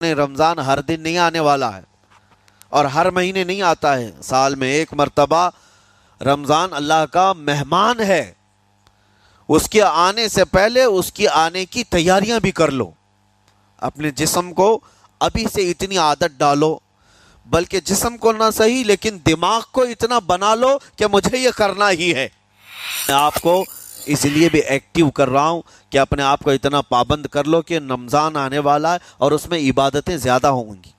رمضان ہر دن نہیں آنے والا ہے اور ہر مہینے نہیں آتا ہے، سال میں ایک مرتبہ رمضان اللہ کا مہمان ہے۔ اس کے آنے سے پہلے اس کی آنے کی تیاریاں بھی کر لو، اپنے جسم کو ابھی سے اتنی عادت ڈالو، بلکہ جسم کو نہ صحیح لیکن دماغ کو اتنا بنا لو کہ مجھے یہ کرنا ہی ہے۔ میں آپ کو اس لیے بھی ایکٹیو کر رہا ہوں کہ اپنے آپ کو اتنا پابند کر لو کہ رمضان آنے والا ہے اور اس میں عبادتیں زیادہ ہوں گی۔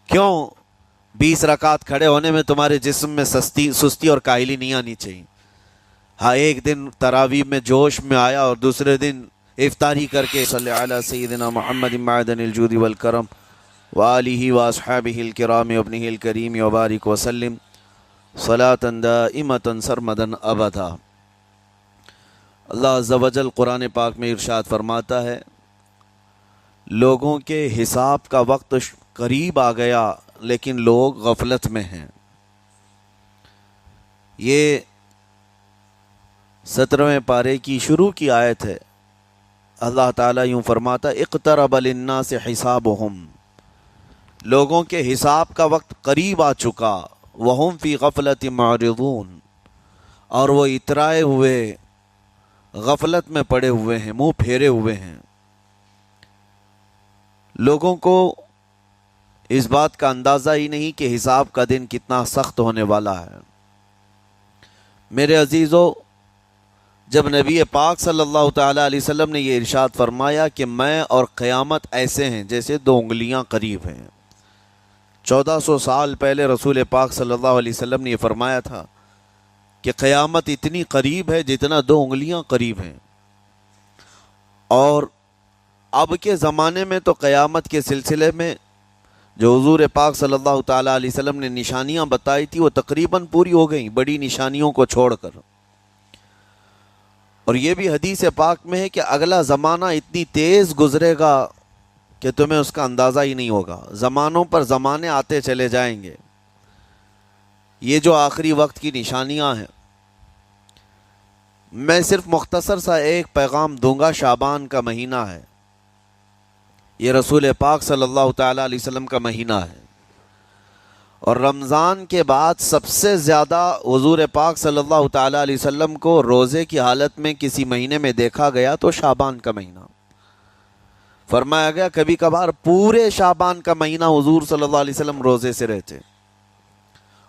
کیوں؟ 20 رکعت کھڑے ہونے میں تمہارے جسم میں سستی اور کاہلی نہیں آنی چاہیے۔ ہاں، ایک دن تراویح میں جوش میں آیا اور دوسرے دن افطاری کر کے صلی علی سیدنا محمد معدن الجود والکرم وآلہ واصحابہ الکرام وابنہ الکریم وبارک وسلم صلاۃ دائمۃ سرمدا ابدا۔ اللہ عز و جل قرآن پاک میں ارشاد فرماتا ہے، لوگوں کے حساب کا وقت قریب آ گیا لیکن لوگ غفلت میں ہیں۔ یہ 17ویں پارے کی شروع کی آیت ہے۔ اللہ تعالیٰ یوں فرماتا، اقترب للناس حسابہم، لوگوں کے حساب کا وقت قریب آ چکا، وہم فی غفلت معرضون، اور وہ اترائے ہوئے غفلت میں پڑے ہوئے ہیں، منہ پھیرے ہوئے ہیں۔ لوگوں کو اس بات کا اندازہ ہی نہیں کہ حساب کا دن کتنا سخت ہونے والا ہے۔ میرے عزیزو، جب نبی پاک صلی اللہ تعالیٰ علیہ وسلم نے یہ ارشاد فرمایا کہ میں اور قیامت ایسے ہیں جیسے 2 انگلیاں قریب ہیں، 1400 سال پہلے رسول پاک صلی اللہ علیہ وسلم نے یہ فرمایا تھا کہ قیامت اتنی قریب ہے جتنا 2 انگلیاں قریب ہیں۔ اور اب کے زمانے میں تو قیامت کے سلسلے میں جو حضور پاک صلی اللہ تعالیٰ علیہ وسلم نے نشانیاں بتائی تھی وہ تقریباً پوری ہو گئیں، بڑی نشانیوں کو چھوڑ کر۔ اور یہ بھی حدیث پاک میں ہے کہ اگلا زمانہ اتنی تیز گزرے گا کہ تمہیں اس کا اندازہ ہی نہیں ہوگا۔ زمانوں پر زمانے آتے چلے جائیں گے۔ یہ جو آخری وقت کی نشانیاں ہیں، میں صرف مختصر سا ایک پیغام دوں گا۔ شعبان کا مہینہ ہے، یہ رسول پاک صلی اللہ تعالیٰ علیہ وسلم کا مہینہ ہے، اور رمضان کے بعد سب سے زیادہ حضور پاک صلی اللہ تعالیٰ علیہ وسلم کو روزے کی حالت میں کسی مہینے میں دیکھا گیا تو شعبان کا مہینہ فرمایا گیا۔ کبھی کبھار پورے شعبان کا مہینہ حضور صلی اللہ علیہ وسلم روزے سے رہتے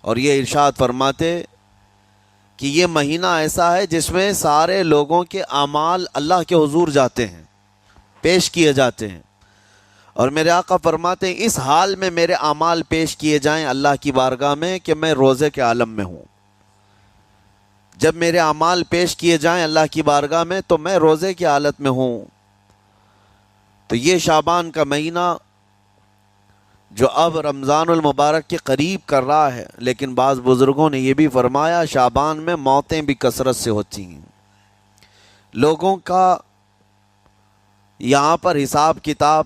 اور یہ ارشاد فرماتے کہ یہ مہینہ ایسا ہے جس میں سارے لوگوں کے اعمال اللہ کے حضور جاتے ہیں، پیش کیے جاتے ہیں، اور میرے آقا فرماتے ہیں اس حال میں میرے اعمال پیش کیے جائیں اللہ کی بارگاہ میں کہ میں روزے کے عالم میں ہوں۔ جب میرے اعمال پیش کیے جائیں اللہ کی بارگاہ میں تو میں روزے کی حالت میں ہوں۔ تو یہ شعبان کا مہینہ جو اب رمضان المبارک کے قریب کر رہا ہے، لیکن بعض بزرگوں نے یہ بھی فرمایا شعبان میں موتیں بھی کثرت سے ہوتی ہیں۔ لوگوں کا یہاں پر حساب کتاب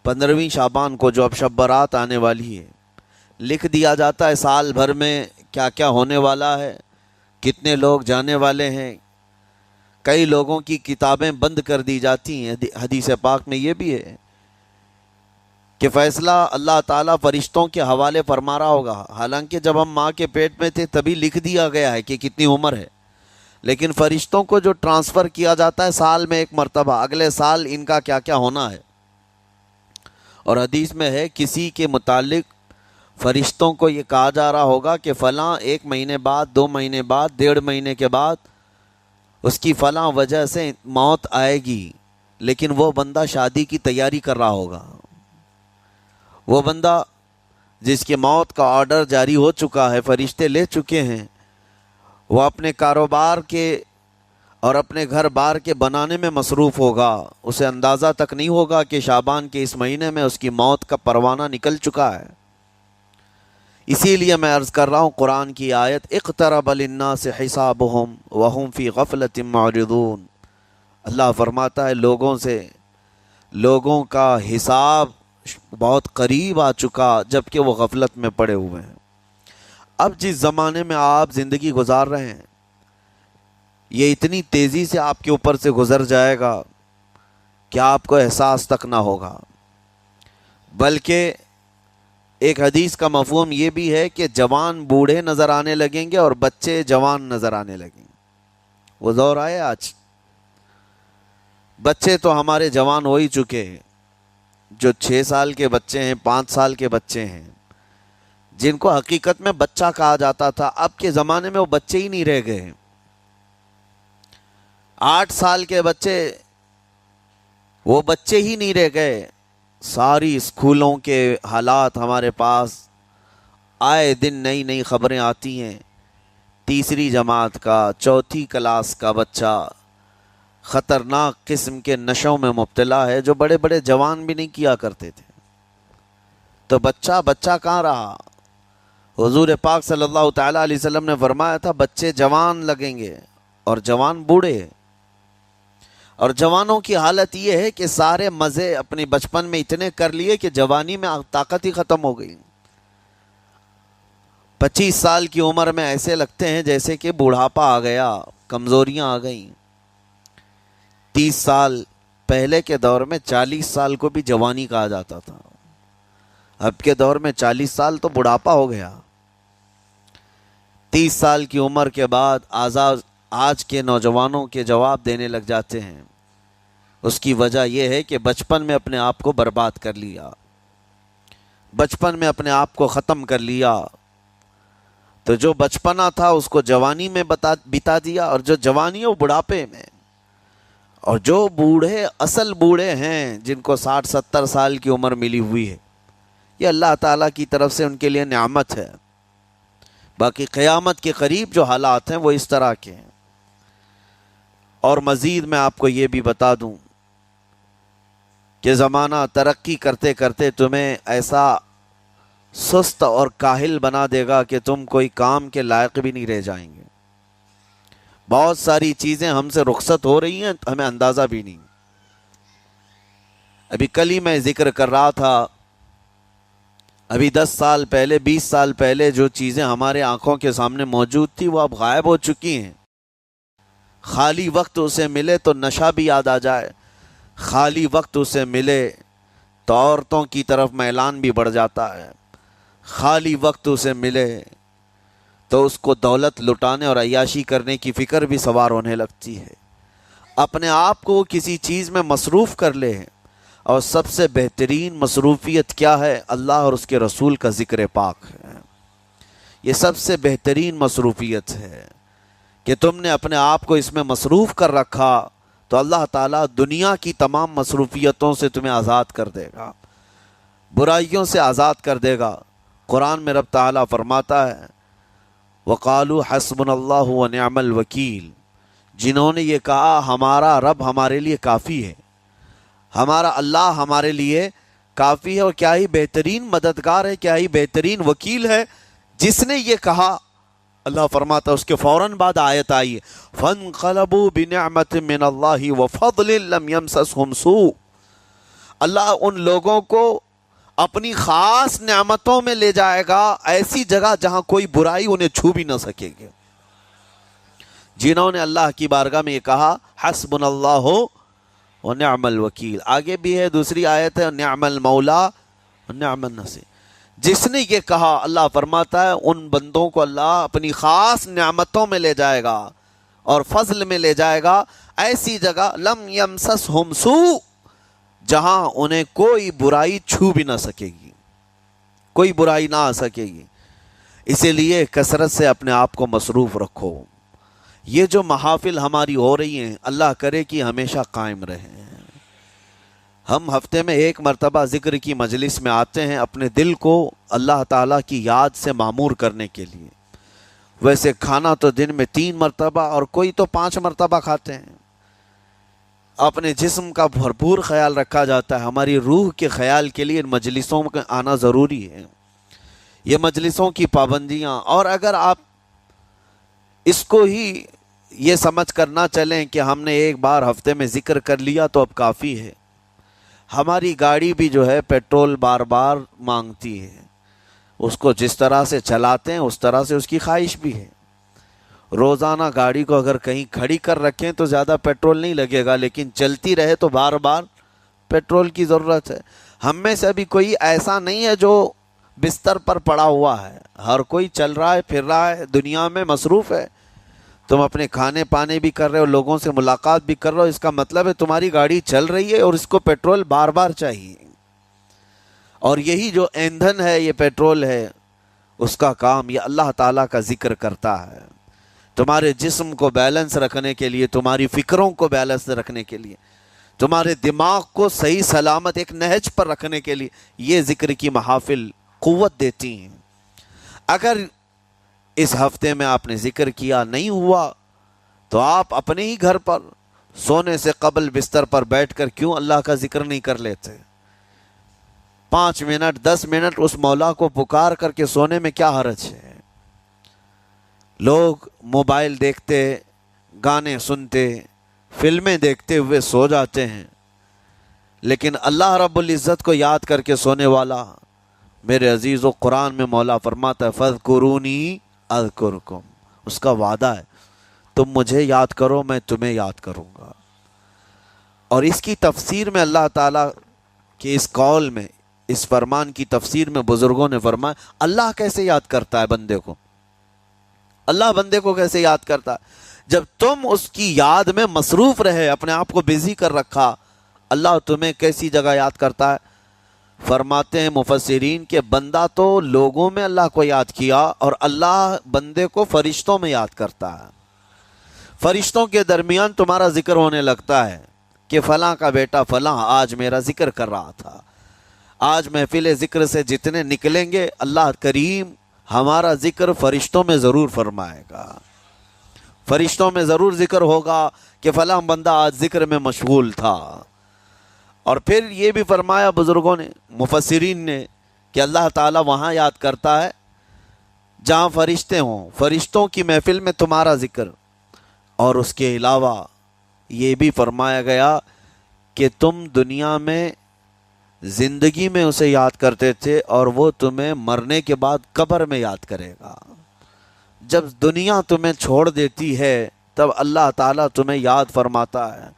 15ویں شعبان کو جو اب شب برات آنے والی ہے لکھ دیا جاتا ہے، سال بھر میں کیا کیا ہونے والا ہے، کتنے لوگ جانے والے ہیں۔ کئی لوگوں کی کتابیں بند کر دی جاتی ہیں۔ حدیث پاک میں یہ بھی ہے کہ فیصلہ اللہ تعالیٰ فرشتوں کے حوالے فرما رہا ہوگا، حالانکہ جب ہم ماں کے پیٹ میں تھے تبھی لکھ دیا گیا ہے کہ کتنی عمر ہے، لیکن فرشتوں کو جو ٹرانسفر کیا جاتا ہے سال میں ایک مرتبہ، اگلے سال ان کا کیا کیا ہونا ہے۔ اور حدیث میں ہے کسی کے متعلق فرشتوں کو یہ کہا جا رہا ہوگا کہ فلاں 1 مہینے بعد، 2 مہینے بعد، 1.5 مہینے کے بعد اس کی فلاں وجہ سے موت آئے گی، لیکن وہ بندہ شادی کی تیاری کر رہا ہوگا، وہ بندہ جس کی موت کا آرڈر جاری ہو چکا ہے، فرشتے لے چکے ہیں، وہ اپنے کاروبار کے اور اپنے گھر بار کے بنانے میں مصروف ہوگا، اسے اندازہ تک نہیں ہوگا کہ شعبان کے اس مہینے میں اس کی موت کا پروانہ نکل چکا ہے۔ اسی لیے میں عرض کر رہا ہوں قرآن کی آیت اقترب للناس حسابہم وہم فی غفلت معرضون، اللہ فرماتا ہے لوگوں کا حساب بہت قریب آ چکا جبکہ وہ غفلت میں پڑے ہوئے ہیں۔ اب جس زمانے میں آپ زندگی گزار رہے ہیں یہ اتنی تیزی سے آپ کے اوپر سے گزر جائے گا کہ آپ کو احساس تک نہ ہوگا۔ بلکہ ایک حدیث کا مفہوم یہ بھی ہے کہ جوان بوڑھے نظر آنے لگیں گے اور بچے جوان نظر آنے لگیں گے۔ وہ دور آئے آج، بچے تو ہمارے جوان ہو ہی چکے ہیں، جو 6 سال کے بچے ہیں، 5 سال کے بچے ہیں، جن کو حقیقت میں بچہ کہا جاتا تھا، اب کے زمانے میں وہ بچے ہی نہیں رہ گئے۔ 8 سال کے بچے، وہ بچے ہی نہیں رہ گئے۔ ساری اسکولوں کے حالات ہمارے پاس آئے دن نئی نئی خبریں آتی ہیں۔ 3ری جماعت کا، 4تھی کلاس کا بچہ خطرناک قسم کے نشوں میں مبتلا ہے، جو بڑے بڑے جوان بھی نہیں کیا کرتے تھے۔ تو بچہ کہاں رہا؟ حضور پاک صلی اللہ تعالیٰ علیہ وسلم نے فرمایا تھا بچے جوان لگیں گے اور جوان بوڑھے۔ اور جوانوں کی حالت یہ ہے کہ سارے مزے اپنے بچپن میں اتنے کر لیے کہ جوانی میں طاقت ہی ختم ہو گئی۔ 25 سال کی عمر میں ایسے لگتے ہیں جیسے کہ بوڑھاپا آ گیا، کمزوریاں آ گئیں۔ 30 سال پہلے کے دور میں 40 سال کو بھی جوانی کہا جاتا تھا، اب کے دور میں 40 سال تو بڑھاپا ہو گیا۔ 30 سال کی عمر کے بعد آج کے نوجوانوں کے جواب دینے لگ جاتے ہیں۔ اس کی وجہ یہ ہے کہ بچپن میں اپنے آپ کو برباد کر لیا، بچپن میں اپنے آپ کو ختم کر لیا۔ تو جو بچپنا تھا اس کو جوانی میں بتا دیا، اور جو جوانی ہے وہ بڑھاپے میں۔ اور جو بوڑھے اصل بوڑھے ہیں، جن کو 60-70 سال کی عمر ملی ہوئی ہے، یہ اللہ تعالیٰ کی طرف سے ان کے لیے نعمت ہے۔ باقی قیامت کے قریب جو حالات ہیں وہ اس طرح کے ہیں۔ اور مزید میں آپ کو یہ بھی بتا دوں کہ زمانہ ترقی کرتے کرتے تمہیں ایسا سست اور کاہل بنا دے گا کہ تم کوئی کام کے لائق بھی نہیں رہ جائیں گے۔ بہت ساری چیزیں ہم سے رخصت ہو رہی ہیں، ہمیں اندازہ بھی نہیں۔ ابھی کل ہی میں ذکر کر رہا تھا، ابھی 10 سال پہلے، 20 سال پہلے جو چیزیں ہمارے آنکھوں کے سامنے موجود تھی وہ اب غائب ہو چکی ہیں۔ خالی وقت اسے ملے تو نشہ بھی یاد آ جائے، خالی وقت اسے ملے تو عورتوں کی طرف میلان بھی بڑھ جاتا ہے، خالی وقت اسے ملے تو اس کو دولت لٹانے اور عیاشی کرنے کی فکر بھی سوار ہونے لگتی ہے۔ اپنے آپ کو وہ کسی چیز میں مصروف کر لے، اور سب سے بہترین مصروفیت کیا ہے؟ اللہ اور اس کے رسول کا ذکر پاک ہے۔ یہ سب سے بہترین مصروفیت ہے کہ تم نے اپنے آپ کو اس میں مصروف کر رکھا تو اللہ تعالیٰ دنیا کی تمام مصروفیتوں سے تمہیں آزاد کر دے گا، برائیوں سے آزاد کر دے گا۔ قرآن میں رب تعالیٰ فرماتا ہے وَقَالُوا حَسْبُنَا اللَّهُ وَنِعْمَ الْوَكِيلُ، جنہوں نے یہ کہا ہمارا رب ہمارے لیے کافی ہے، ہمارا اللہ ہمارے لیے کافی ہے، اور کیا ہی بہترین مددگار ہے، کیا ہی بہترین وکیل ہے جس نے یہ کہا۔ اللہ فرماتا ہے اس کے فوراً بعد آیت آئی ہے فَانْقَلَبُوا بِنِعْمَةٍ مِّنَ اللَّهِ وَفَضْلٍ لَمْ يَمْسَسْهُمْ سُوءٌ، اللہ ان لوگوں کو اپنی خاص نعمتوں میں لے جائے گا، ایسی جگہ جہاں کوئی برائی انہیں چھو بھی نہ سکے گی۔ جنہوں نے اللہ کی بارگاہ میں یہ کہا حسبنا اللہ ونعم الوکیل، آگے بھی ہے دوسری آیت ہے نعم المولا ونعم النصیر، جس نے یہ کہا اللہ فرماتا ہے ان بندوں کو اللہ اپنی خاص نعمتوں میں لے جائے گا اور فضل میں لے جائے گا، ایسی جگہ لم یمسسہم سوء، جہاں انہیں کوئی برائی چھو بھی نہ سکے گی، کوئی برائی نہ آ سکے گی۔ اسی لیے کثرت سے اپنے آپ کو مصروف رکھو۔ یہ جو محافل ہماری ہو رہی ہیں اللہ کرے کہ ہمیشہ قائم رہیں۔ ہم ہفتے میں 1 مرتبہ ذکر کی مجلس میں آتے ہیں اپنے دل کو اللہ تعالیٰ کی یاد سے معمور کرنے کے لیے۔ ویسے کھانا تو دن میں 3 مرتبہ اور کوئی تو 5 مرتبہ کھاتے ہیں۔ اپنے جسم کا بھرپور خیال رکھا جاتا ہے، ہماری روح کے خیال کے لیے ان مجلسوں میں آنا ضروری ہے۔ یہ مجلسوں کی پابندیاں، اور اگر آپ اس کو ہی یہ سمجھ کر نہ چلیں کہ ہم نے 1 بار ہفتے میں ذکر کر لیا تو اب کافی ہے۔ ہماری گاڑی بھی جو ہے پیٹرول بار بار مانگتی ہے، اس کو جس طرح سے چلاتے ہیں اس طرح سے اس کی خواہش بھی ہے۔ روزانہ گاڑی کو اگر کہیں کھڑی کر رکھیں تو زیادہ پیٹرول نہیں لگے گا، لیکن چلتی رہے تو بار بار پیٹرول کی ضرورت ہے۔ ہم میں سے ابھی کوئی ایسا نہیں ہے جو بستر پر پڑا ہوا ہے، ہر کوئی چل رہا ہے، پھر رہا ہے، دنیا میں مصروف ہے۔ تم اپنے کھانے پانے بھی کر رہے ہو، لوگوں سے ملاقات بھی کر رہے ہو، اس کا مطلب ہے تمہاری گاڑی چل رہی ہے اور اس کو پیٹرول بار بار چاہیے، اور یہی جو ایندھن ہے، یہ پیٹرول ہے، اس کا کام یہ اللہ تعالیٰ کا ذکر کرتا ہے، تمہارے جسم کو بیلنس رکھنے کے لیے، تمہاری فکروں کو بیلنس رکھنے کے لیے، تمہارے دماغ کو صحیح سلامت ایک نہج پر رکھنے کے لیے یہ ذکر کی محافل قوت دیتی ہیں۔ اگر اس ہفتے میں آپ نے ذکر کیا نہیں ہوا تو آپ اپنے ہی گھر پر سونے سے قبل بستر پر بیٹھ کر کیوں اللہ کا ذکر نہیں کر لیتے؟ 5 منٹ 10 منٹ اس مولا کو پکار کر کے سونے میں کیا حرج ہے؟ لوگ موبائل دیکھتے، گانے سنتے، فلمیں دیکھتے ہوئے سو جاتے ہیں، لیکن اللہ رب العزت کو یاد کر کے سونے والا، میرے عزیزو، قرآن میں مولا فرماتا ہے فَاذْكُرُونِي اذکرکم، اس کا وعدہ ہے تم مجھے یاد کرو میں تمہیں یاد کروں گا۔ اور اس کی تفسیر میں اللہ تعالیٰ کے اس قول میں، اس فرمان کی تفسیر میں بزرگوں نے فرمایا اللہ کیسے یاد کرتا ہے بندے کو؟ اللہ بندے کو کیسے یاد کرتا ہے؟ جب تم اس کی یاد میں مصروف رہے، اپنے آپ کو بزی کر رکھا، اللہ تمہیں کیسی جگہ یاد کرتا ہے؟ فرماتے ہیں مفسرین کہ بندہ تو لوگوں میں اللہ کو یاد کیا، اور اللہ بندے کو فرشتوں میں یاد کرتا ہے۔ فرشتوں کے درمیان تمہارا ذکر ہونے لگتا ہے کہ فلاں کا بیٹا فلاں آج میرا ذکر کر رہا تھا، آج محفل ذکر سے جتنے نکلیں گے اللہ کریم ہمارا ذکر فرشتوں میں ضرور فرمائے گا، فرشتوں میں ضرور ذکر ہوگا کہ فلاں بندہ آج ذکر میں مشغول تھا۔ اور پھر یہ بھی فرمایا بزرگوں نے، مفسرین نے، کہ اللہ تعالیٰ وہاں یاد کرتا ہے جہاں فرشتے ہوں، فرشتوں کی محفل میں تمہارا ذکر۔ اور اس کے علاوہ یہ بھی فرمایا گیا کہ تم دنیا میں زندگی میں اسے یاد کرتے تھے، اور وہ تمہیں مرنے کے بعد قبر میں یاد کرے گا۔ جب دنیا تمہیں چھوڑ دیتی ہے تب اللہ تعالیٰ تمہیں یاد فرماتا ہے۔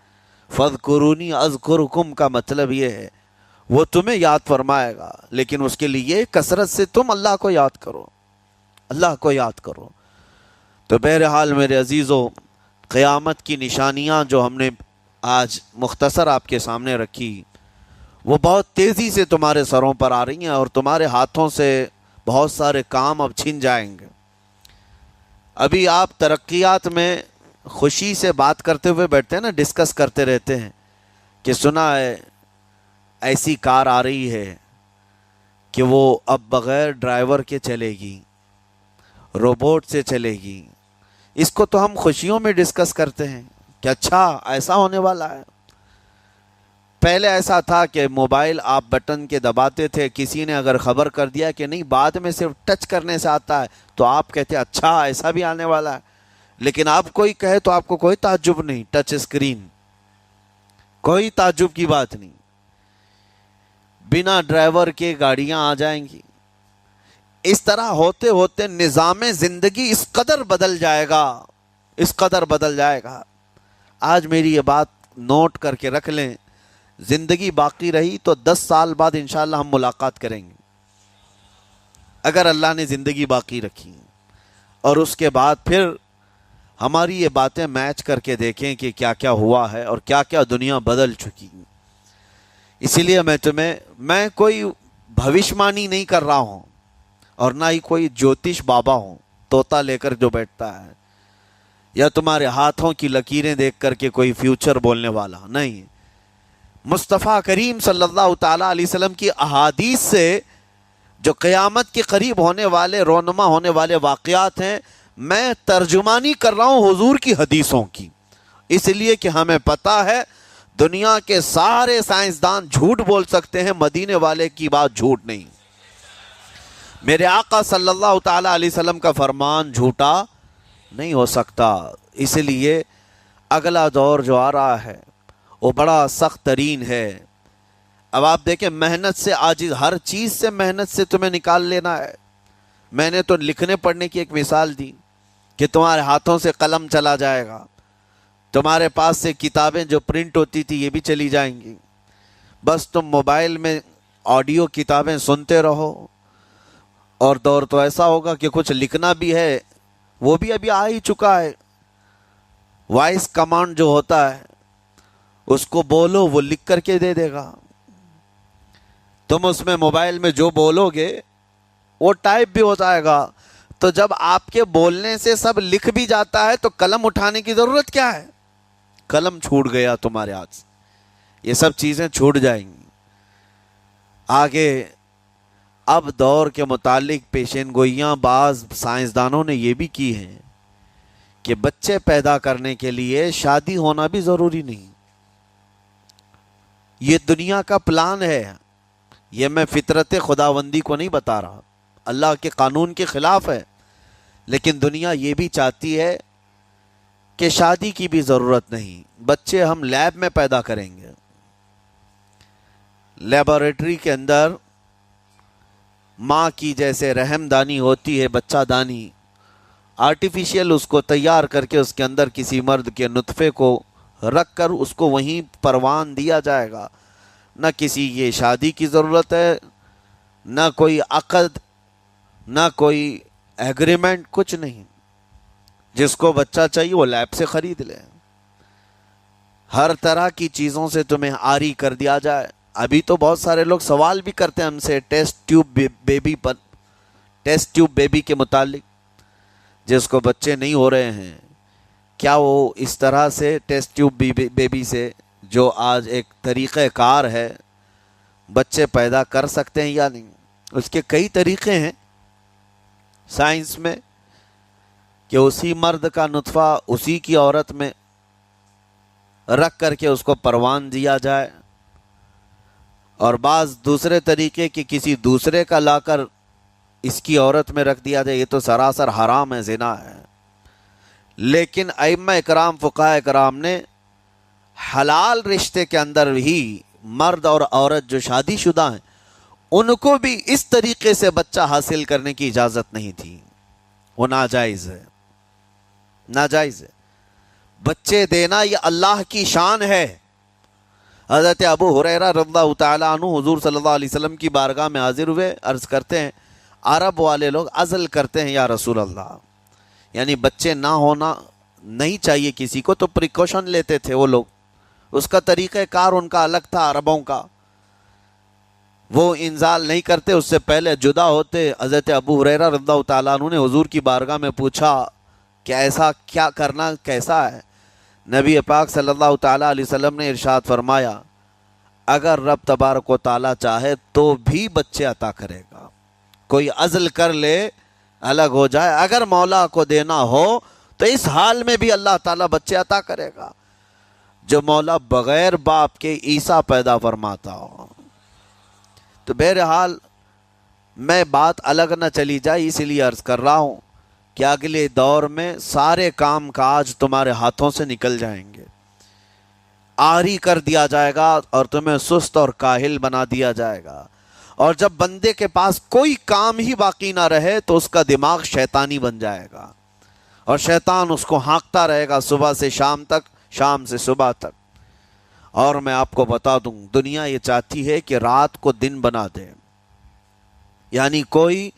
فَاذْكُرُونِي أَذْكُرْكُمْ کا مطلب یہ ہے وہ تمہیں یاد فرمائے گا، لیکن اس کے لیے کثرت سے تم اللہ کو یاد کرو، اللہ کو یاد کرو۔ تو بہرحال میرے عزیزو، قیامت کی نشانیاں جو ہم نے آج مختصر آپ کے سامنے رکھی، وہ بہت تیزی سے تمہارے سروں پر آ رہی ہیں، اور تمہارے ہاتھوں سے بہت سارے کام اب چھن جائیں گے۔ ابھی آپ ترقیات میں خوشی سے بات کرتے ہوئے بیٹھتے ہیں نا، ڈسکس کرتے رہتے ہیں کہ سنا ہے ایسی کار آ رہی ہے کہ وہ اب بغیر ڈرائیور کے چلے گی، روبوٹ سے چلے گی۔ اس کو تو ہم خوشیوں میں ڈسکس کرتے ہیں کہ اچھا ایسا ہونے والا ہے۔ پہلے ایسا تھا کہ موبائل آپ بٹن کے دباتے تھے، کسی نے اگر خبر کر دیا کہ نہیں بعد میں صرف ٹچ کرنے سے آتا ہے تو آپ کہتے اچھا ایسا بھی آنے والا ہے۔ لیکن آپ کوئی کہے تو آپ کو کوئی تعجب نہیں، ٹچ اسکرین، کوئی تعجب کی بات نہیں، بنا ڈرائیور کے گاڑیاں آ جائیں گی۔ اس طرح ہوتے ہوتے نظام زندگی اس قدر بدل جائے گا، اس قدر بدل جائے گا۔ آج میری یہ بات نوٹ کر کے رکھ لیں، زندگی باقی رہی تو 10 سال بعد انشاءاللہ ہم ملاقات کریں گے، اگر اللہ نے زندگی باقی رکھی، اور اس کے بعد پھر ہماری یہ باتیں میچ کر کے دیکھیں کہ کیا کیا ہوا ہے اور کیا کیا دنیا بدل چکی۔ اسی لیے میں کوئی بھوشمانی نہیں کر رہا ہوں، اور نہ ہی کوئی جوتش بابا ہوں طوطا لے کر جو بیٹھتا ہے، یا تمہارے ہاتھوں کی لکیریں دیکھ کر کے کوئی فیوچر بولنے والا نہیں۔ مصطفیٰ کریم صلی اللہ تعالیٰ علیہ وسلم کی احادیث سے جو قیامت کے قریب ہونے والے، رونما ہونے والے واقعات ہیں، میں ترجمانی کر رہا ہوں حضور کی حدیثوں کی، اس لیے کہ ہمیں پتہ ہے دنیا کے سارے سائنسدان جھوٹ بول سکتے ہیں، مدینے والے کی بات جھوٹ نہیں۔ میرے آقا صلی اللہ تعالیٰ علیہ وسلم کا فرمان جھوٹا نہیں ہو سکتا۔ اس لیے اگلا دور جو آ رہا ہے وہ بڑا سخت ترین ہے۔ اب آپ دیکھیں، محنت سے عاجز، ہر چیز سے محنت سے تمہیں نکال لینا ہے۔ میں نے تو لکھنے پڑھنے کی ایک مثال دی کہ تمہارے ہاتھوں سے قلم چلا جائے گا، تمہارے پاس سے کتابیں جو پرنٹ ہوتی تھی یہ بھی چلی جائیں گی، بس تم موبائل میں آڈیو کتابیں سنتے رہو، اور دور تو ایسا ہوگا کہ کچھ لکھنا بھی ہے وہ بھی ابھی آ ہی چکا ہے، وائس کمانڈ جو ہوتا ہے اس کو بولو وہ لکھ کر کے دے دے گا، تم اس میں موبائل میں جو بولو گے وہ ٹائپ بھی ہو جائے گا۔ تو جب آپ کے بولنے سے سب لکھ بھی جاتا ہے تو قلم اٹھانے کی ضرورت کیا ہے؟ قلم چھوٹ گیا تمہارے ہاتھ سے، یہ سب چیزیں چھوٹ جائیں گی آگے۔ اب دور کے متعلق پیشین گوئیاں بعض سائنسدانوں نے یہ بھی کی ہیں کہ بچے پیدا کرنے کے لیے شادی ہونا بھی ضروری نہیں، یہ دنیا کا پلان ہے، یہ میں فطرت خداوندی کو نہیں بتا رہا، اللہ کے قانون کے خلاف ہے، لیکن دنیا یہ بھی چاہتی ہے کہ شادی کی بھی ضرورت نہیں، بچے ہم لیب میں پیدا کریں گے، لیبارٹری کے اندر ماں کی جیسے رحم دانی ہوتی ہے، بچہ دانی، آرٹیفیشیل اس کو تیار کر کے اس کے اندر کسی مرد کے نطفے کو رکھ کر اس کو وہیں پروان دیا جائے گا، نہ کسی یہ شادی کی ضرورت ہے، نہ کوئی عقد، نہ کوئی ایگریمنٹ، کچھ نہیں، جس کو بچہ چاہیے وہ لیب سے خرید لے، ہر طرح کی چیزوں سے تمہیں عاری کر دیا جائے۔ ابھی تو بہت سارے لوگ سوال بھی کرتے ہیں ہم سے ٹیسٹ ٹیوب بیبی کے متعلق، جس کو بچے نہیں ہو رہے ہیں، کیا وہ اس طرح سے ٹیسٹ ٹیوب بیبی سے جو آج ایک طریقہ کار ہے بچے پیدا کر سکتے ہیں یا نہیں؟ اس کے کئی طریقے ہیں سائنس میں کہ اسی مرد کا نطفہ اسی کی عورت میں رکھ کر کے اس کو پروان دیا جائے، اور بعض دوسرے طریقے کہ کسی دوسرے کا لا کر اس کی عورت میں رکھ دیا جائے، یہ تو سراسر حرام ہے، زنا ہے۔ لیکن ائمہ اکرام، فقہاء اکرام نے حلال رشتے کے اندر ہی مرد اور عورت جو شادی شدہ ہیں ان کو بھی اس طریقے سے بچہ حاصل کرنے کی اجازت نہیں تھی، وہ ناجائز ہے، ناجائز ہے۔ بچے دینا یہ اللہ کی شان ہے۔ حضرت ابو ہریرہ رضی اللہ تعالیٰ عنہ حضور صلی اللہ علیہ وسلم کی بارگاہ میں حاضر ہوئے، عرض کرتے ہیں عرب والے لوگ عزل کرتے ہیں یا رسول اللہ، یعنی بچے نہ ہونا نہیں چاہیے کسی کو، تو پریکاشن لیتے تھے وہ لوگ، اس کا طریقہ کار ان کا الگ تھا عربوں کا، وہ انزال نہیں کرتے، اس سے پہلے جدا ہوتے۔ حضرت ابو ہریرہ رضی اللہ تعالیٰ عنہ نے حضور کی بارگاہ میں پوچھا کہ ایسا کیا کرنا کیسا ہے؟ نبی پاک صلی اللہ تعالیٰ علیہ وسلم نے ارشاد فرمایا اگر رب تبارک و تعالیٰ چاہے تو بھی بچے عطا کرے گا، کوئی عزل کر لے الگ ہو جائے، اگر مولا کو دینا ہو تو اس حال میں بھی اللہ تعالیٰ بچے عطا کرے گا، جو مولا بغیر باپ کے عیسیٰ پیدا فرماتا ہو۔ تو بہرحال میں بات الگ نہ چلی جائے اس لیے عرض کر رہا ہوں کہ اگلے دور میں سارے کام کاج تمہارے ہاتھوں سے نکل جائیں گے، عاری کر دیا جائے گا اور تمہیں سست اور کاہل بنا دیا جائے گا، اور جب بندے کے پاس کوئی کام ہی باقی نہ رہے تو اس کا دماغ شیطانی بن جائے گا، اور شیطان اس کو ہانکتا رہے گا صبح سے شام تک، شام سے صبح تک۔ اور میں آپ کو بتا دوں دنیا یہ چاہتی ہے کہ رات کو دن بنا دے، یعنی کوئی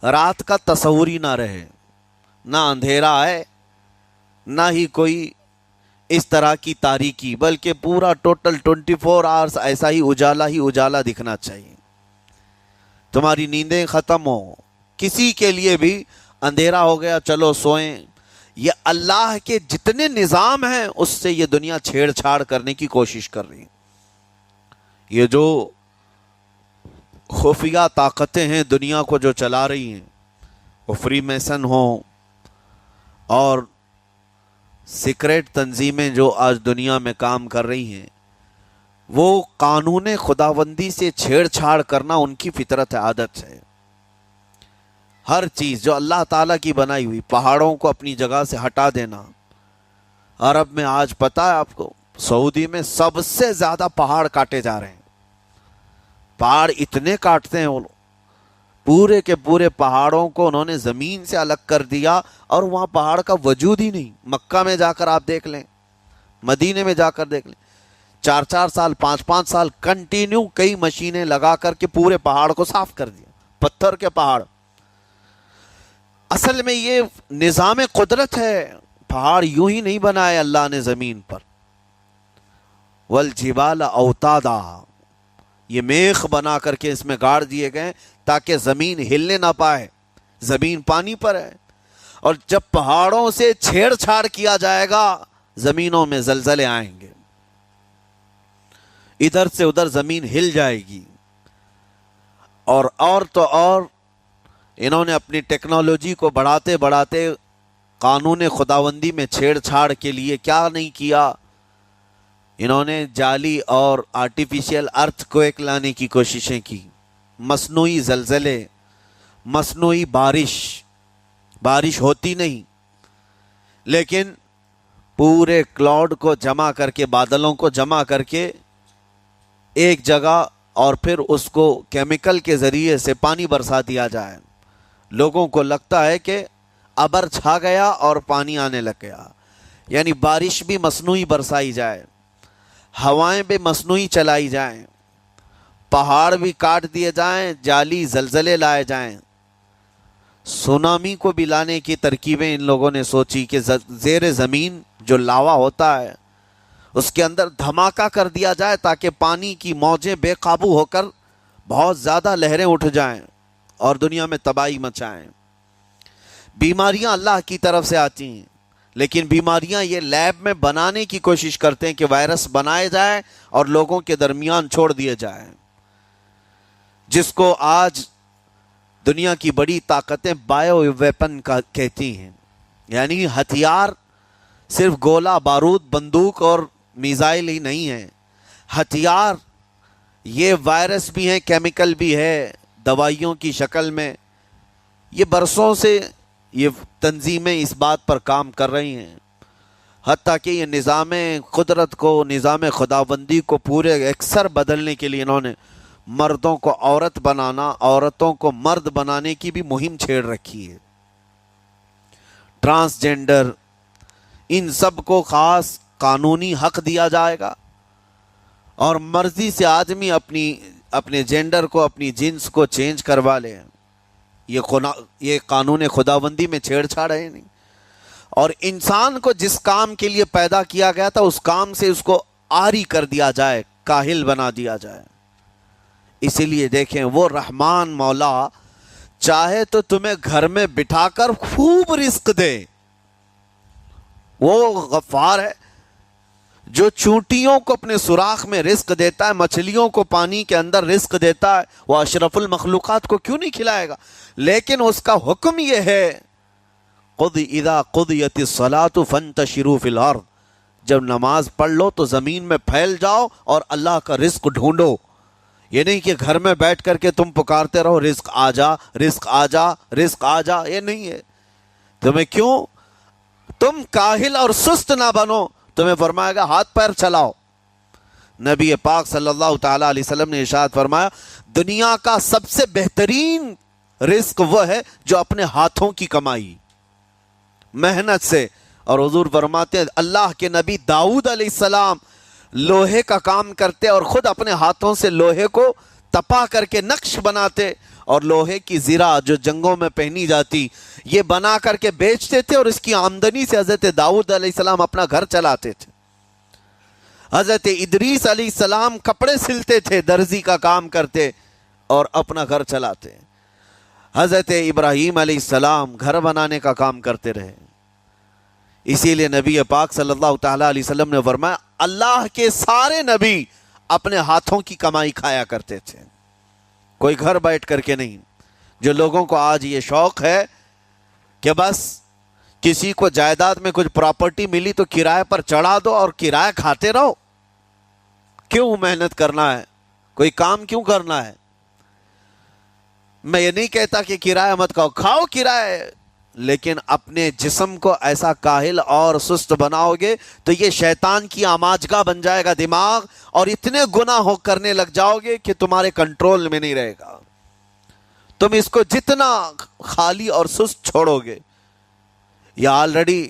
رات کا تصور ہی نہ رہے، نہ اندھیرا ہے نہ ہی کوئی اس طرح کی تاریکی، بلکہ پورا ٹوٹل 24 آورز ایسا ہی اجالا دکھنا چاہیے، تمہاری نیندیں ختم ہو، کسی کے لیے بھی اندھیرا ہو گیا چلو سوئیں، یہ اللہ کے جتنے نظام ہیں اس سے یہ دنیا چھیڑ چھاڑ کرنے کی کوشش کر رہی ہے۔ یہ جو خفیہ طاقتیں ہیں دنیا کو جو چلا رہی ہیں، وہ فری میسن ہوں اور سیکریٹ تنظیمیں جو آج دنیا میں کام کر رہی ہیں، وہ قانون خداوندی سے چھیڑ چھاڑ کرنا ان کی فطرت عادت ہے۔ ہر چیز جو اللہ تعالیٰ کی بنائی ہوئی، پہاڑوں کو اپنی جگہ سے ہٹا دینا۔ عرب میں آج پتہ ہے آپ کو، سعودی میں سب سے زیادہ پہاڑ کاٹے جا رہے ہیں، پہاڑ اتنے کاٹتے ہیں وہ لوگ، پورے کے پورے پہاڑوں کو انہوں نے زمین سے الگ کر دیا، اور وہاں پہاڑ کا وجود ہی نہیں۔ مکہ میں جا کر آپ دیکھ لیں، مدینے میں جا کر دیکھ لیں، 4 سال 5 سال کنٹینیو کئی مشینیں لگا کر کے پورے پہاڑ کو صاف کر دیا، پتھر کے پہاڑ۔ اصل میں یہ نظام قدرت ہے، پہاڑ یوں ہی نہیں بنائے اللہ نے زمین پر۔ والجبال اوتادا، یہ میخ بنا کر کے اس میں گاڑ دیے گئے تاکہ زمین ہلنے نہ پائے، زمین پانی پر ہے، اور جب پہاڑوں سے چھیڑ چھاڑ کیا جائے گا زمینوں میں زلزلے آئیں گے، ادھر سے ادھر زمین ہل جائے گی۔ اور تو اور انہوں نے اپنی ٹیکنالوجی کو بڑھاتے بڑھاتے قانون خداوندی میں چھیڑ چھاڑ کے لیے کیا نہیں کیا، انہوں نے جعلی اور آرٹیفیشل ارتھ کویک لانے کی کوششیں کی، مصنوعی زلزلے، مصنوعی بارش ہوتی نہیں، لیکن پورے کلاؤڈ کو جمع کر کے، بادلوں کو جمع کر کے ایک جگہ، اور پھر اس کو کیمیکل کے ذریعے سے پانی برسا دیا جائے۔ لوگوں کو لگتا ہے کہ ابر چھا گیا اور پانی آنے لگ گیا، یعنی بارش بھی مصنوعی برسائی جائے، ہوائیں بھی مصنوعی چلائی جائیں، پہاڑ بھی کاٹ دیے جائیں، جعلی زلزلے لائے جائیں۔ سونامی کو بھی لانے کی ترکیبیں ان لوگوں نے سوچی کہ زیر زمین جو لاوا ہوتا ہے اس کے اندر دھماکہ کر دیا جائے تاکہ پانی کی موجیں بے قابو ہو کر بہت زیادہ لہریں اٹھ جائیں اور دنیا میں تباہی مچائیں۔ بیماریاں اللہ کی طرف سے آتی ہیں، لیکن بیماریاں یہ لیب میں بنانے کی کوشش کرتے ہیں کہ وائرس بنائے جائیں اور لوگوں کے درمیان چھوڑ دیے جائیں، جس کو آج دنیا کی بڑی طاقتیں بایو ویپن کا کہتی ہیں، یعنی ہتھیار صرف گولہ بارود بندوق اور میزائل ہی نہیں ہیں، ہتھیار یہ وائرس بھی ہیں، کیمیکل بھی ہے، دوائیوں کی شکل میں۔ یہ برسوں سے یہ تنظیمیں اس بات پر کام کر رہی ہیں، حتیٰ کہ یہ نظام قدرت کو، نظام خداوندی کو پورے اکثر بدلنے کے لیے انہوں نے مردوں کو عورت بنانا، عورتوں کو مرد بنانے کی بھی مہم چھیڑ رکھی ہے۔ ٹرانسجینڈر، ان سب کو خاص قانونی حق دیا جائے گا، اور مرضی سے آدمی اپنے جینڈر کو، اپنی جنس کو چینج کروا لے۔ یہ قانون خداوندی میں چھیڑ چھاڑ ہے نہیں، اور انسان کو جس کام کے لیے پیدا کیا گیا تھا اس کام سے اس کو عاری کر دیا جائے، کاہل بنا دیا جائے۔ اسی لیے دیکھیں، وہ رحمان مولا چاہے تو تمہیں گھر میں بٹھا کر خوب رزق دے، وہ غفار ہے جو چونٹیوں کو اپنے سوراخ میں رزق دیتا ہے، مچھلیوں کو پانی کے اندر رزق دیتا ہے، وہ اشرف المخلوقات کو کیوں نہیں کھلائے گا؟ لیکن اس کا حکم یہ ہے، اذا قضیت الصلاۃ فانتشروا فی الارض، جب نماز پڑھ لو تو زمین میں پھیل جاؤ اور اللہ کا رزق ڈھونڈو۔ یہ نہیں کہ گھر میں بیٹھ کر کے تم پکارتے رہو رزق آ جا، رزق آ جا، رزق آ جا، یہ نہیں ہے۔ تمہیں کیوں؟ تم کاہل اور سست نہ بنو، تمہیں فرمائے گا ہاتھ پیر چلاؤ۔ نبی پاک صلی اللہ تعالی علیہ وسلم نے ارشاد فرمایا، دنیا کا سب سے بہترین رزق وہ ہے جو اپنے ہاتھوں کی کمائی، محنت سے۔ اور حضور فرماتے ہیں اللہ کے نبی داؤد علیہ السلام لوہے کا کام کرتے اور خود اپنے ہاتھوں سے لوہے کو تپا کر کے نقش بناتے، اور لوہے کی زرہ جو جنگوں میں پہنی جاتی یہ بنا کر کے بیچتے تھے، اور اس کی آمدنی سے حضرت داؤد علیہ السلام اپنا گھر چلاتے تھے۔ حضرت ادریس علیہ السلام کپڑے سلتے تھے، درزی کا کام کرتے اور اپنا گھر چلاتے۔ حضرت ابراہیم علیہ السلام گھر بنانے کا کام کرتے رہے۔ اسی لیے نبی پاک صلی اللہ تعالی علیہ وسلم نے فرمایا اللہ کے سارے نبی اپنے ہاتھوں کی کمائی کھایا کرتے تھے، کوئی گھر بیٹھ کر کے نہیں۔ جو لوگوں کو آج یہ شوق ہے کہ بس کسی کو جائیداد میں کچھ پراپرٹی ملی تو کرائے پر چڑھا دو اور کرایہ کھاتے رہو، کیوں محنت کرنا ہے؟ کوئی کام کیوں کرنا ہے؟ میں یہ نہیں کہتا کہ کرایہ مت کھاؤ کرایہ، لیکن اپنے جسم کو ایسا کاہل اور سست بناؤ گے تو یہ شیطان کی آماجگاہ بن جائے گا دماغ، اور اتنے گناہ کرنے لگ جاؤ گے کہ تمہارے کنٹرول میں نہیں رہے گا۔ تم اس کو جتنا خالی اور سست چھوڑو گے، یا آلریڈی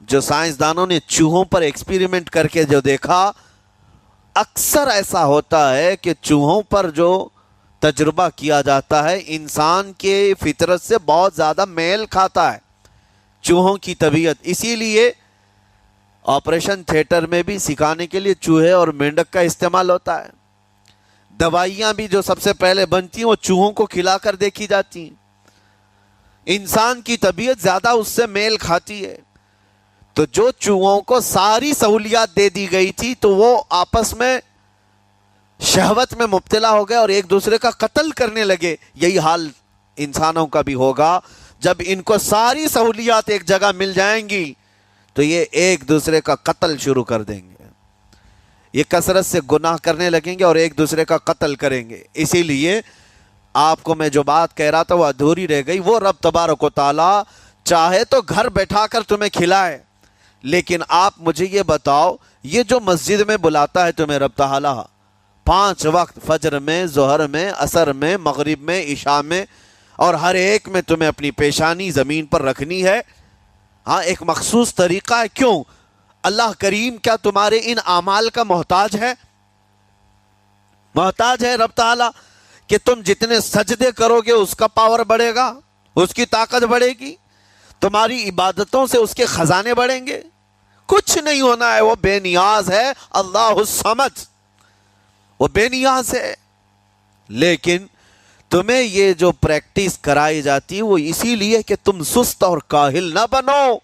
جو سائنسدانوں نے چوہوں پر ایکسپیریمنٹ کر کے جو دیکھا، اکثر ایسا ہوتا ہے کہ چوہوں پر جو تجربہ کیا جاتا ہے انسان کے فطرت سے بہت زیادہ میل کھاتا ہے چوہوں کی طبیعت. اسی لیے آپریشن تھیٹر میں بھی سکھانے کے لیے چوہے اور مینڈک کا استعمال ہوتا ہے. دوائیاں بھی جو سب سے پہلے بنتی ہیں وہ چوہوں کو کھلا کر دیکھی جاتی ہیں. انسان کی طبیعت زیادہ اس سے میل کھاتی ہے. تو جو چوہوں کو ساری سہولیات دے دی گئی تھی تو وہ آپس میں شہوت میں مبتلا ہو گئے اور ایک دوسرے کا قتل کرنے لگے. یہی حال انسانوں کا بھی ہوگا. جب ان کو ساری سہولیات ایک جگہ مل جائیں گی تو یہ ایک دوسرے کا قتل شروع کر دیں گے. یہ کثرت سے گناہ کرنے لگیں گے اور ایک دوسرے کا قتل کریں گے. اسی لیے آپ کو میں جو بات کہہ رہا تھا وہ ادھوری رہ گئی. وہ رب تبارک و تعالی چاہے تو گھر بیٹھا کر تمہیں کھلائے, لیکن آپ مجھے یہ بتاؤ, یہ جو مسجد میں بلاتا ہے تمہیں رب تعالی 5 وقت, فجر میں, ظہر میں, عصر میں, مغرب میں, عشاء میں, اور ہر ایک میں تمہیں اپنی پیشانی زمین پر رکھنی ہے. ہاں, ایک مخصوص طریقہ ہے. کیوں؟ اللہ کریم کیا تمہارے ان اعمال کا محتاج ہے؟ محتاج ہے رب تعالی کہ تم جتنے سجدے کرو گے اس کا پاور بڑھے گا, اس کی طاقت بڑھے گی, تمہاری عبادتوں سے اس کے خزانے بڑھیں گے؟ کچھ نہیں ہونا ہے. وہ بے نیاز ہے. اللہ الصمد, وہ بے نیاز ہے. لیکن تمہیں یہ جو پریکٹس کرائی جاتی ہے وہ اسی لیے کہ تم سست اور کاہل نہ بنو.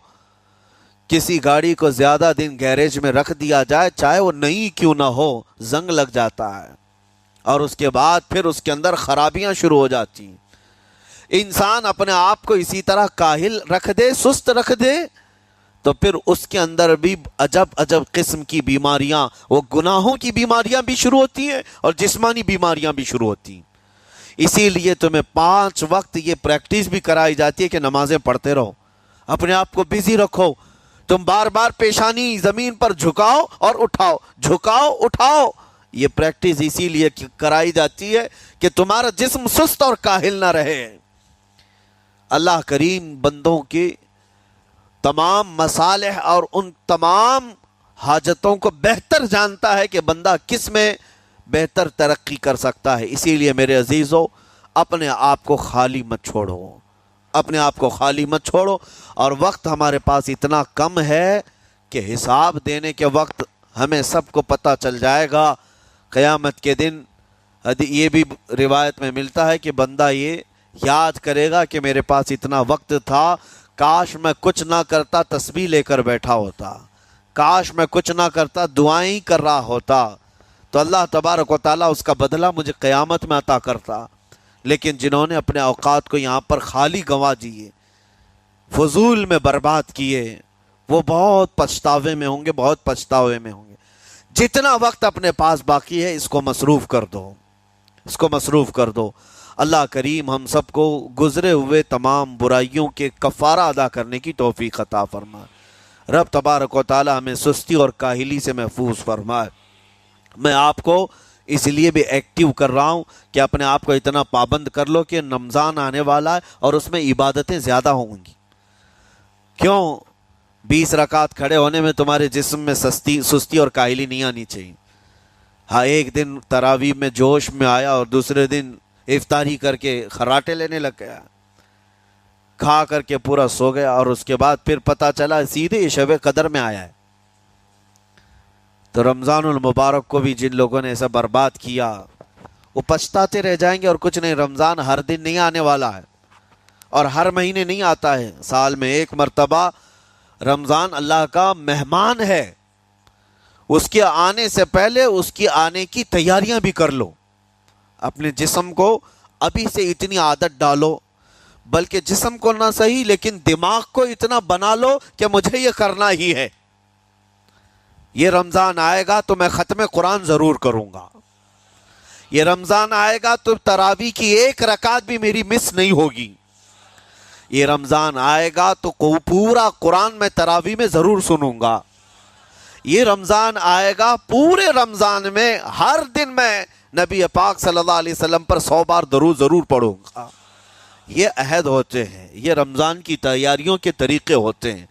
کسی گاڑی کو زیادہ دن گیریج میں رکھ دیا جائے, چاہے وہ نئی کیوں نہ ہو, زنگ لگ جاتا ہے اور اس کے بعد پھر اس کے اندر خرابیاں شروع ہو جاتی ہیں. انسان اپنے آپ کو اسی طرح کاہل رکھ دے, سست رکھ دے, تو پھر اس کے اندر بھی عجب عجب قسم کی بیماریاں, وہ گناہوں کی بیماریاں بھی شروع ہوتی ہیں اور جسمانی بیماریاں بھی شروع ہوتی ہیں. اسی لیے تمہیں 5 وقت یہ پریکٹس بھی کرائی جاتی ہے کہ نمازیں پڑھتے رہو, اپنے آپ کو بزی رکھو. تم بار بار پیشانی زمین پر جھکاؤ اور اٹھاؤ, جھکاؤ اٹھاؤ. یہ پریکٹس اسی لیے کرائی جاتی ہے کہ تمہارا جسم سست اور کاہل نہ رہے. اللہ کریم بندوں کی تمام مصالح اور ان تمام حاجتوں کو بہتر جانتا ہے کہ بندہ کس میں بہتر ترقی کر سکتا ہے. اسی لیے میرے عزیزو, اپنے آپ کو خالی مت چھوڑو, اپنے آپ کو خالی مت چھوڑو. اور وقت ہمارے پاس اتنا کم ہے کہ حساب دینے کے وقت ہمیں سب کو پتہ چل جائے گا قیامت کے دن. یہ بھی روایت میں ملتا ہے کہ بندہ یہ یاد کرے گا کہ میرے پاس اتنا وقت تھا, کاش میں کچھ نہ کرتا تسبیح لے کر بیٹھا ہوتا, کاش میں کچھ نہ کرتا دعائیں کر رہا ہوتا, تو اللہ تبارک و تعالیٰ اس کا بدلہ مجھے قیامت میں عطا کرتا. لیکن جنہوں نے اپنے اوقات کو یہاں پر خالی گنوا دیے, فضول میں برباد کیے, وہ بہت پچھتاوے میں ہوں گے, بہت پچھتاوے میں ہوں گے. جتنا وقت اپنے پاس باقی ہے اس کو مصروف کر دو, اس کو مصروف کر دو. اللہ کریم ہم سب کو گزرے ہوئے تمام برائیوں کے کفارہ ادا کرنے کی توفیق عطا فرمائے. رب تبارک و تعالی ہمیں سستی اور کاہلی سے محفوظ فرمائے. میں آپ کو اس لیے بھی ایکٹیو کر رہا ہوں کہ اپنے آپ کو اتنا پابند کر لو کہ رمضان آنے والا ہے اور اس میں عبادتیں زیادہ ہوں گی. کیوں؟ 20 رکعت کھڑے ہونے میں تمہارے جسم میں سستی اور کاہلی نہیں آنی چاہیے. ہاں, ایک دن تراویح میں جوش میں آیا اور دوسرے دن افطاری کر کے خراٹے لینے لگ گیا, کھا کر کے پورا سو گیا, اور اس کے بعد پھر پتہ چلا سیدھے شب قدر میں آیا ہے. تو رمضان المبارک کو بھی جن لوگوں نے ایسا برباد کیا وہ پچھتاتے رہ جائیں گے. اور کچھ نہیں, رمضان ہر دن نہیں آنے والا ہے اور ہر مہینے نہیں آتا ہے, سال میں ایک مرتبہ رمضان اللہ کا مہمان ہے. اس کے آنے سے پہلے اس کی آنے کی تیاریاں بھی کر لو. اپنے جسم کو ابھی سے اتنی عادت ڈالو, بلکہ جسم کو نہ صحیح لیکن دماغ کو اتنا بنا لو کہ مجھے یہ کرنا ہی ہے. یہ رمضان آئے گا تو میں ختم قرآن ضرور کروں گا, یہ رمضان آئے گا تو تراویح کی 1 رکعت بھی میری مس نہیں ہوگی, یہ رمضان آئے گا تو پورا قرآن میں تراویح میں ضرور سنوں گا, یہ رمضان آئے گا پورے رمضان میں ہر دن میں نبی پاک صلی اللہ علیہ وسلم پر 100 بار درود ضرور پڑھوں گا. یہ عہد ہوتے ہیں, یہ رمضان کی تیاریوں کے طریقے ہوتے ہیں.